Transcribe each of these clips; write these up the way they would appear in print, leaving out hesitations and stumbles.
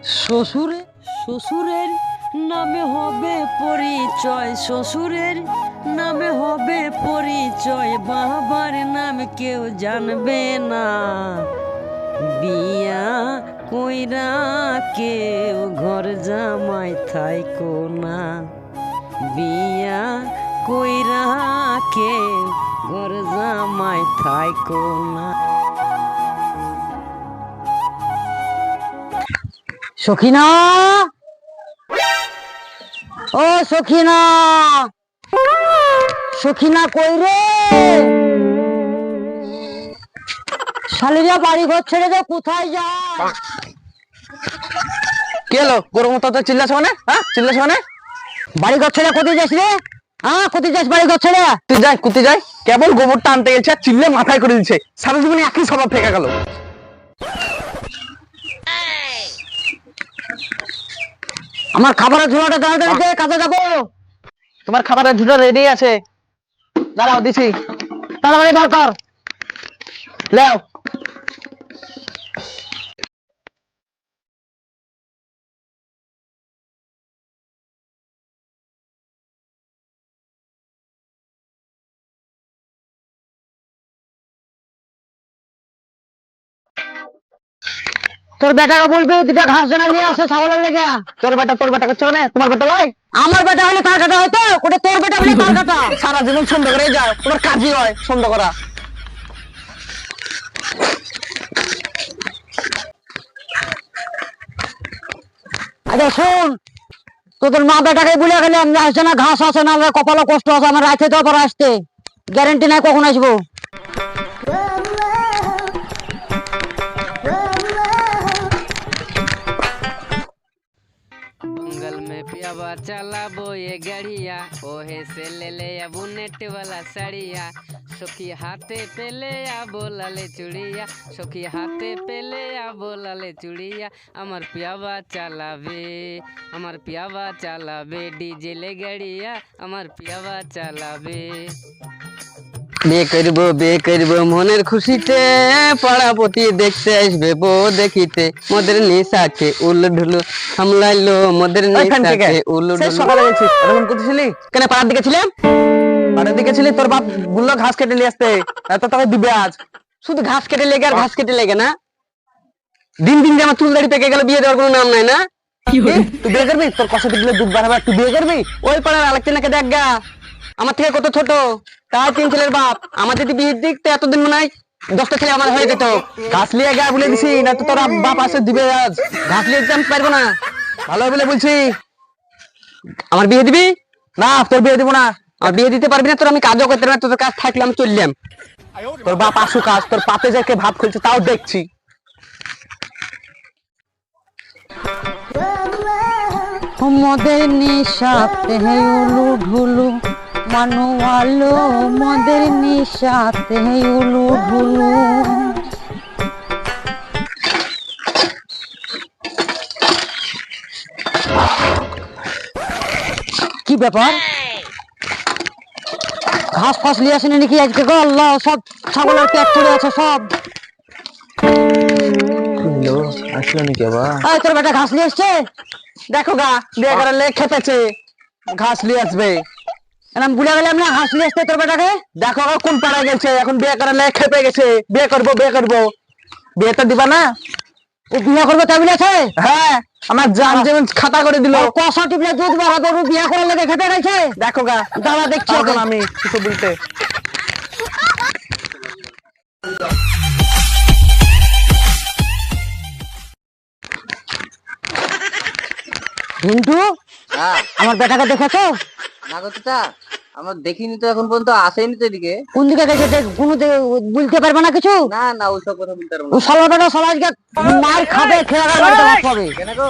শ্বশুরে শ্বশুরের নামে হবে পরিচয়, শ্বশুরের নামে হবে পরিচয়, বাবার নাম কেউ জানবে না। বিয়া কইরা কেউ ঘর জামাই থাইকো না, বিয়া কইরা কেউ ঘর জামাই থাইকো না। সখিনা, ও সখিনা, সখিনা কই রে? শালিরা বাড়ি ঘর ছেড়ে দে, কোথায় যায়? কি হলো? গরম মতো তো চিল্লাছ মানে? হ্যাঁ, চিল্লাছ মানে? বাড়ি ঘর ছেড়ে কোথায় যাস রে? হ্যাঁ, কোথায় যাস বাড়ি ঘর ছেড়ে? কুতি যাই, কেবল গোবরটা আনতে গেছে আর চিল্লে মাথায় করে দিচ্ছে। সারা জীবনে একই স্বভাব থেকে গেল। আমার খাবারের ঝোলাটা তাড়াতাড়ি দে, কাজে যাবো। তোমার খাবারের ঝুড়া রেডি আছে, দাঁড়াও দিছি। তাড়াতাড়ি বার কর। লেও। তোর বেটাকে বলবি দুটা ঘাস জানা নিয়ে আসে ছাগলের লেগে। তোর বেটা করছো না? তোমার বেটা ভাই? আমার বেটা হলে কার কাটা হয়তো, ওটা তোর বেটা হলে কার কাটা? সারা জীবন সন্ধ্যা করে যায়, তোমার কাজই হয় সন্ধ্যা করা। আচ্ছা শোন, তোদের মা বেটাকে বলে গেলাম যে আসছে না, ঘাস আছে না, আমার কপালে কষ্ট আছে, আমার রাইতে তো আবার আসতে গ্যারেন্টি নাই কখন আসবো। जंगल में पियावा चला बो ये गड़िया, ओहे से ले ले या बुनेट वाला सड़िया, सखी हाथे पे ले या बोला ले चुड़िया, सखी हाथे पे ले या बोला ले चुड़िया। अमर पियावा चलावे, अमर पियावा चलावे डीजे ले गड़िया, अमर पियावा चलावे। বিয়ে করবো মনের খুশিতে, পাড়াপতি দেখতে আসবে বউ দেখিতে, মোদের নিশাকে উল ঢুলু সামলাইলো, মোদের নিশাকে উল ঢুলু। সকালে গেছিস এরকম করতেছিলি কেন? পাড়ার দিকে ছিলাম। পাড়ার দিকে ছিলি, তোর বাপ বললো ঘাস কেটে নিয়ে আসতে, এত তোকে দিবে আজ। শুধু ঘাস কেটে লেগে আর ঘাস কেটে লেগে না, দিন দিন যে আমার চুল দাড়ি পেকে গেল, বিয়ে দেওয়ার কোনো নাম নাই না। তুই বিয়ে করবি? তোর কষা দিলে দুধ বাড়াবে, তুই বিয়ে করবি? ওই পাড়ার আরেকজনকে দেখ গা, আমার থেকে কত ছোট, তার 3 ছেলের বাপ। আমার যদি বিয়ে দিতে এতদিন মনে হয় 10টা ছেলে আমার হয়ে যেত। ঘাস লিয়ে গা বলে দিছি, না তো তোর বাপ আসে দিবে আজ। ঘাস লিয়ে দিতে আমি পারবো না, ভালো বলে বলছি। আমার বিয়ে দিবি না? তোর বিয়ে দিব না। আমার বিয়ে দিতে পারবি না, তোর আমি কাজও করতে পারবি না, তোর কাজ থাকলে আমি চললাম। তোর বাপ আসুক কাজ, তোর পাতে যাকে ভাত খুলছে তাও দেখছি। মদের নিশাতে উলু ঢুলু মানুয়ালো, মদের নিশাতে উলু ঢুলু। কি ব্যাপার? ঘাস ফাস নিয়ে আসেনি নাকি আজকে গো? আল্লাহ, সব ছাগলের পেট চড়ে আছে সব। আসলো নাকি আবার? তোর বেটা ঘাস নিয়ে এসছে? দেখো গা, বিয়ে করার লেগে খেপেছে, ঘাস নিয়ে আসবে। এরকম বুঝে গেলাম না, ঘাস নিয়ে এসছে তোর বেটাকে। দেখো কোন পাড়ায় গেছে, এখন বিয়ে করার লেগে খেপে গেছে। বিয়ে করবো বিয়ে করবো, বিয়ে তো দিবা না? ও বিয়ে করবে তাই বলেছে? হ্যাঁ, আমার জান যেমন খাতা করে দিল। কষা টিপলে দুধ বাড়াবে, ও বিয়ে করার লেগে খেপে গেছে। দেখো গা, দাঁড়া দেখছি এখন ওকে। আমি কিছু বলতে। ঝিন্টু, আমার বেটাকে দেখেছো? না গো চাচা, আমরা দেখিনি তো, এখন পর্যন্ত আসেনি তো এদিকে। কোন দিকে গেছে কোনো বলতে পারবে না কিছু? না না, ওইসব কথা বলতে পারবো ও না। শালা বেটা শালা আজকে মার খাবে, খেয়ে বাড়িতে ভাত পাবে। কেন গো?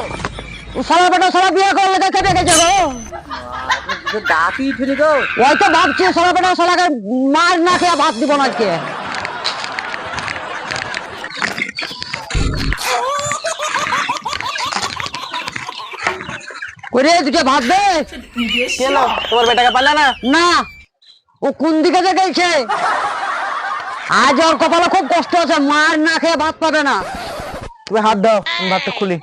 ও শালা বেটা শালা বিয়ে করার লেগে খেপে গেছে গো। দাঁতই উঠেনি গো। ওই তো ভাবছি শালা বেটা শালাকে মার না খেয়ে ভাত দিব না আজকে। করে দুটো ভাত দে। কেন তোমার বেটাকে পারলে না? না, ও কোন দিকে যে গেছে? আজ ওর কপালে খুব কষ্ট আছে, মার না খেয়ে ভাত পাবে না। তুমি হাত দাও, আমি ভাতটা খুলি।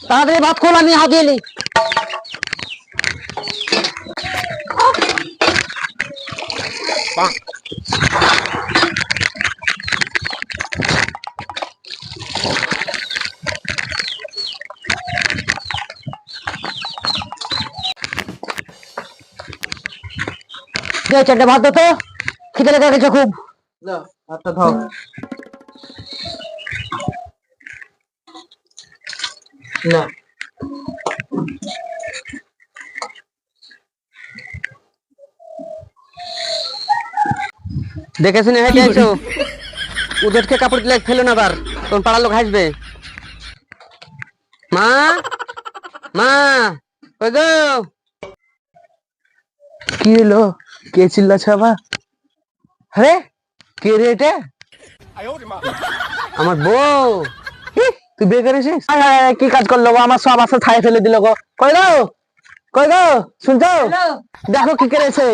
তাড়াতাড়ি ভাত খোল, আমি হাত দিয়ে নি। দে চারটে ভাত দে তো, খিদে লেগে গেছে খুব। আচ্ছা খাও। না দেখে শুনে হেঁটে আইছো, উদেরকে কাপড় দিলে ফেলো না, আবার তখন পাড়ার লোক হাসবে। মা, মা, কই গো? কি হলো? কে চিল্লাছে আবার? আরে কে রে এটা? আমার বউ। তুই বিয়ে করেছিস? কি কাজ করলো গো? আমার সব আসল ছাই ফেলে দিল গো। কই গো, কই গো, শুনছো? দেখো কি করেছে।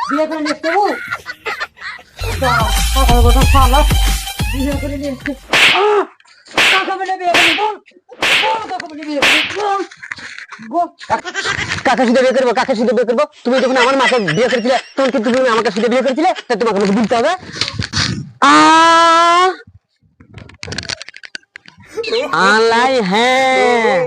বিয়ে করে নিয়ে এসছে বউ? সকাল কথা শালা বিয়ে করে নিয়ে এসছে। কাকে বলে বিয়ে করবি বল? কাকে বলে বিয়ে করবি বল? বল। কাকে শুধু বিয়ে করবো, কাকে শুধু বিয়ে করবো? তুমি যখন আমার মাকে বিয়ে করেছিলে তখন কিন্তু তুমি আমাকে শুধু বিয়ে করেছিলে, তা তোমাকে আমাকে বলতে হবে। আলাই হ্যাঁ